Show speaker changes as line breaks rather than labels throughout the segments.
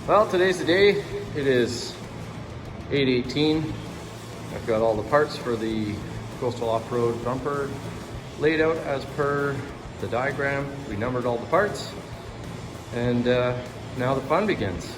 Well, today's the day. It is 8/18. I've got all the parts for the Coastal Off-road bumper laid out as per the diagram. We numbered all the parts, and now the fun begins.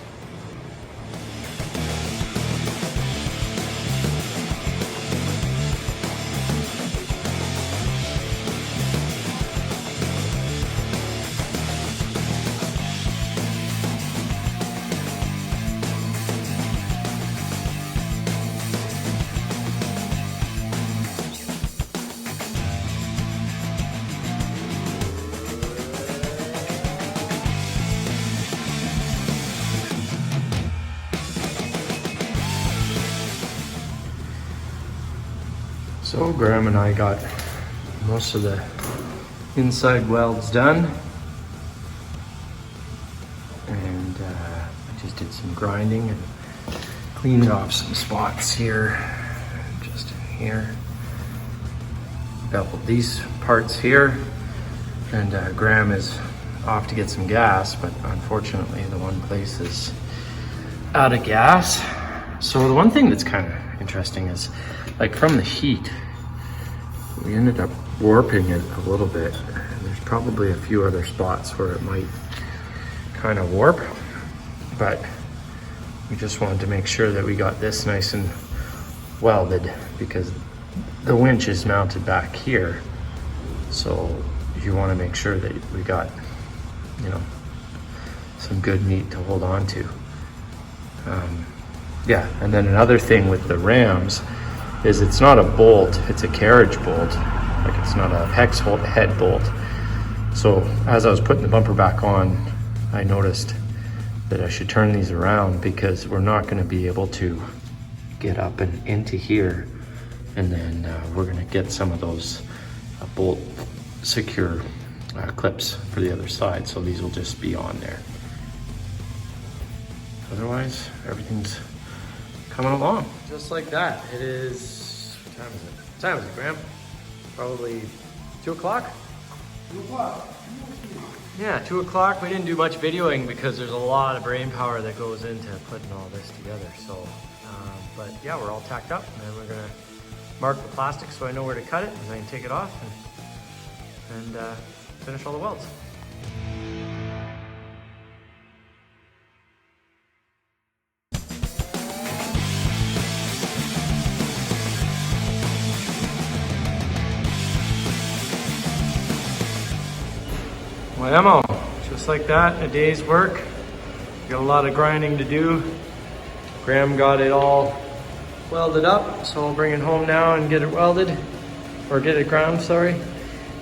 So Graham and I got most of the inside welds done, and I just did some grinding and cleaned off some spots here, just in here. Beveled these parts here, and Graham is off to get some gas, but unfortunately the one place is out of gas. So the one thing that's kind of interesting is, like, from the heat, we ended up warping it a little bit. There's probably a few other spots where it might kind of warp, but we just wanted to make sure that we got this nice and welded, because the winch is mounted back here. So you want to make sure that we got, you know, some good meat to hold on to. Yeah, and then another thing with the rams is it's not a bolt, it's a carriage bolt. Like, it's not a hex head bolt. So as I was putting the bumper back on, I noticed that I should turn these around, because we're not going to be able to get up and into here, and then we're going to get some of those bolt secure clips for the other side. So these will just be on there. Otherwise, everything's coming along just like that. It is, what time is it? What time is it, Graham? Probably 2 o'clock?
2 o'clock.
Yeah, 2 o'clock. We didn't do much videoing because there's a lot of brain power that goes into putting all this together. So, but yeah, we're all tacked up, and then we're gonna mark the plastic so I know where to cut it, and I can take it off and finish all the welds. Ammo, just like that, a day's work. Got a lot of grinding to do. Graham got it all welded up, so I'll bring it home now and get it welded, or get it ground, sorry.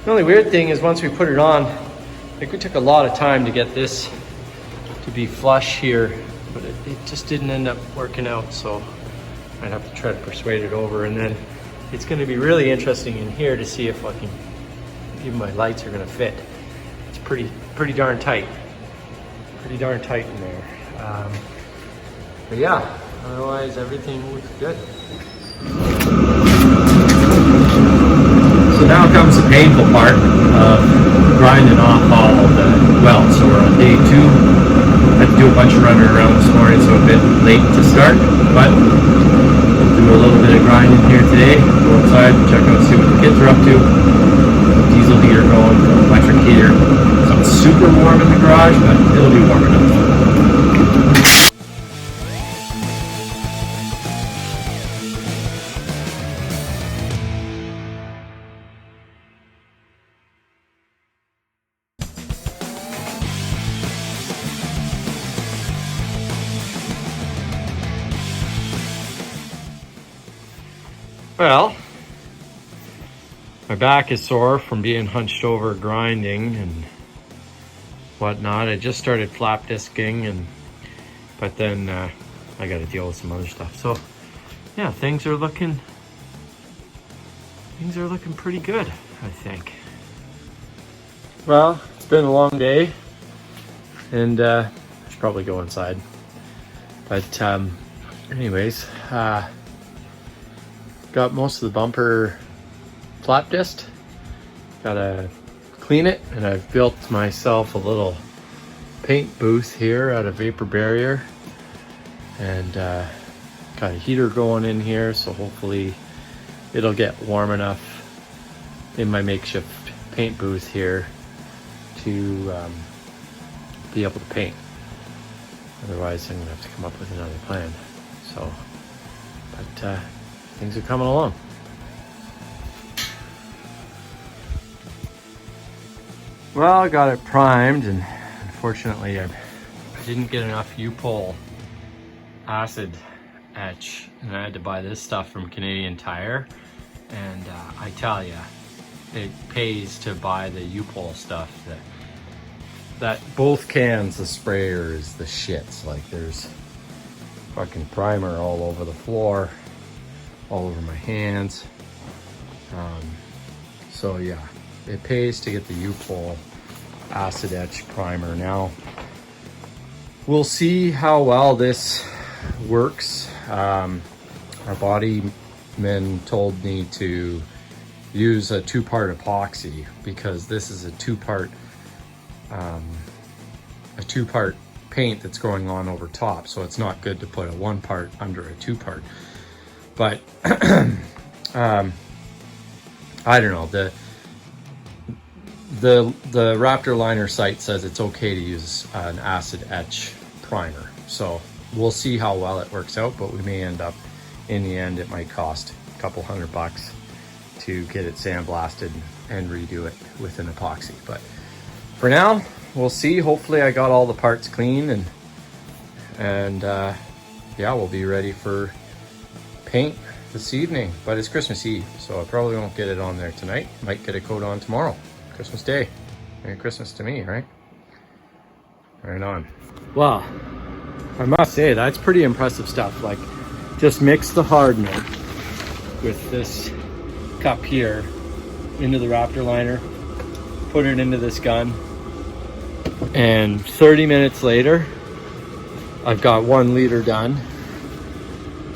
The only weird thing is, once we put it on, I think we took a lot of time to get this to be flush here, but it just didn't end up working out, so I'd have to try to persuade it over. And then it's gonna be really interesting in here to see if even my lights are gonna fit. Pretty darn tight. Pretty darn tight in there. But yeah, otherwise everything looks good. So now comes the painful part of grinding off all of the welds. So we're on day 2. Had to do a bunch of running around this morning, so a bit late to start, but we'll do a little bit of grinding here today. Go outside, check out, see what the kids are up to. Diesel heater going, electric heater. So it's super warm in the garage, but it'll be warm enough. Well, my back is sore from being hunched over grinding and whatnot. I just started flap disking, but then I got to deal with some other stuff. So yeah, things are looking pretty good, I think. Well, it's been a long day, and I should probably go inside. But anyways, got most of the bumper flap disced. Gotta clean it, and I've built myself a little paint booth here out of vapor barrier. and got a heater going in here, so hopefully it'll get warm enough in my makeshift paint booth here to be able to paint. Otherwise I'm gonna have to come up with another plan. So, but things are coming along. Well, I got it primed, and unfortunately I didn't get enough U-Pole acid etch, and I had to buy this stuff from Canadian Tire. And I tell ya, it pays to buy the U-Pole stuff. That both cans of sprayer is the shits. Like, there's fucking primer all over the floor, all over my hands. So yeah, it pays to get the U-Pole acid etch primer. Now we'll see how well this works. Our bodyman told me to use a 2-part epoxy because this is a two-part paint that's going on over top, so it's not good to put a 1-part under a 2-part. But I don't know, the Raptor Liner site says it's okay to use an acid etch primer, so we'll see how well it works out. But we may end up, in the end, it might cost a couple $100 to get it sandblasted and redo it with an epoxy. But for now, we'll see. Hopefully I got all the parts clean, and yeah, we'll be ready for paint this evening. But it's Christmas Eve, so I probably won't get it on there tonight. Might get a coat on tomorrow. Christmas Day. Merry Christmas to me, right? Right on. Well, I must say, that's pretty impressive stuff. Like, just mix the hardener with this cup here into the Raptor Liner, put it into this gun, and 30 minutes later, I've got 1 liter done,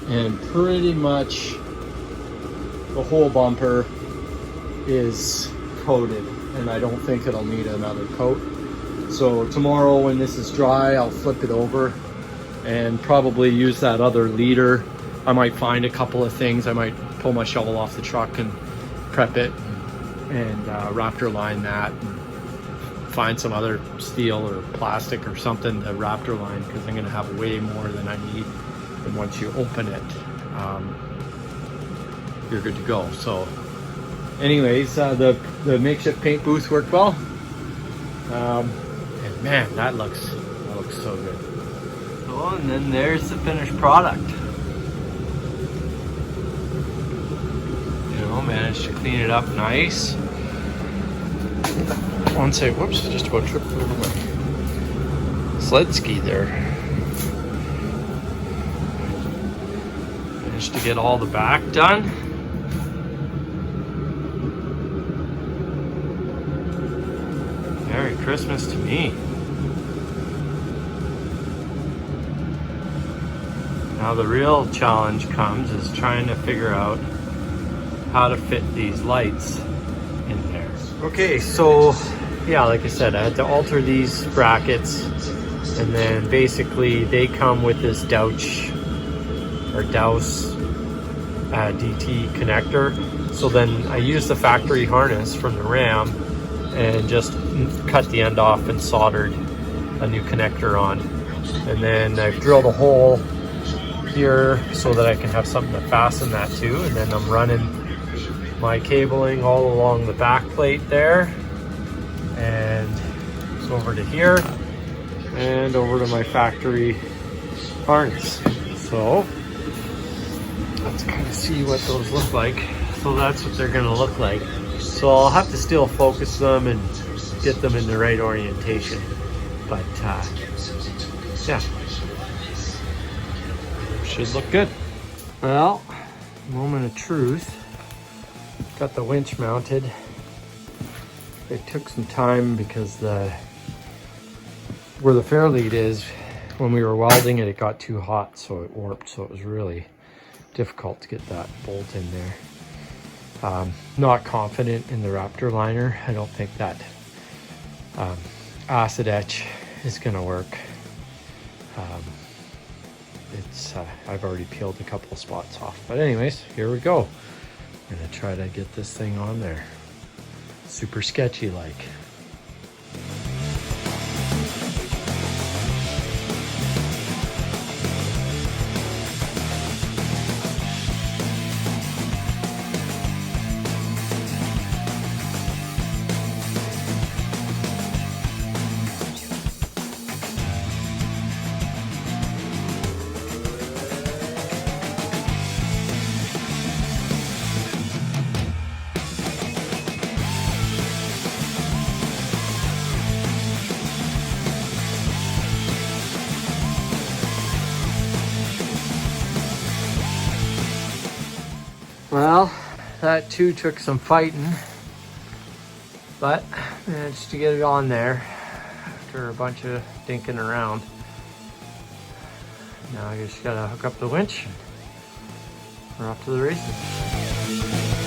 and pretty much the whole bumper is coated, and I don't think it'll need another coat. So tomorrow when this is dry, I'll flip it over and probably use that other liter. I might find a couple of things. I might pull my shovel off the truck and prep it and Raptor line that, and find some other steel or plastic or something to Raptor line, because I'm gonna have way more than I need. And once you open it, you're good to go. So anyways, the makeshift paint booth worked well. And man, that looks so good. So, and then there's the finished product. You know, managed to clean it up nice. Once I, whoops, just about tripped over my sled ski there. Managed to get all the back done. Merry Christmas to me. Now the real challenge comes is trying to figure out how to fit these lights in there. Okay, so yeah, like I said, I had to alter these brackets, and then basically they come with this Douse DT connector. So then I used the factory harness from the Ram and just cut the end off and soldered a new connector on. And then I've drilled a hole here so that I can have something to fasten that to. And then I'm running my cabling all along the back plate there, and it's over to here and over to my factory harness. So let's kind of see what those look like. So that's what they're gonna look like. So I'll have to still focus them and get them in the right orientation. But yeah, should look good. Well, moment of truth. Got the winch mounted. It took some time because where the fair lead is, when we were welding it, it got too hot, so it warped. So it was really difficult to get that bolt in there. Not confident in the Raptor Liner. I don't think that acid etch is gonna work. it's I've already peeled a couple of spots off. But anyways, here we go. I'm gonna try to get this thing on there. Super sketchy like. Well, that too took some fighting, but managed to get it on there after a bunch of dinking around. Now I just gotta hook up the winch and we're off to the races.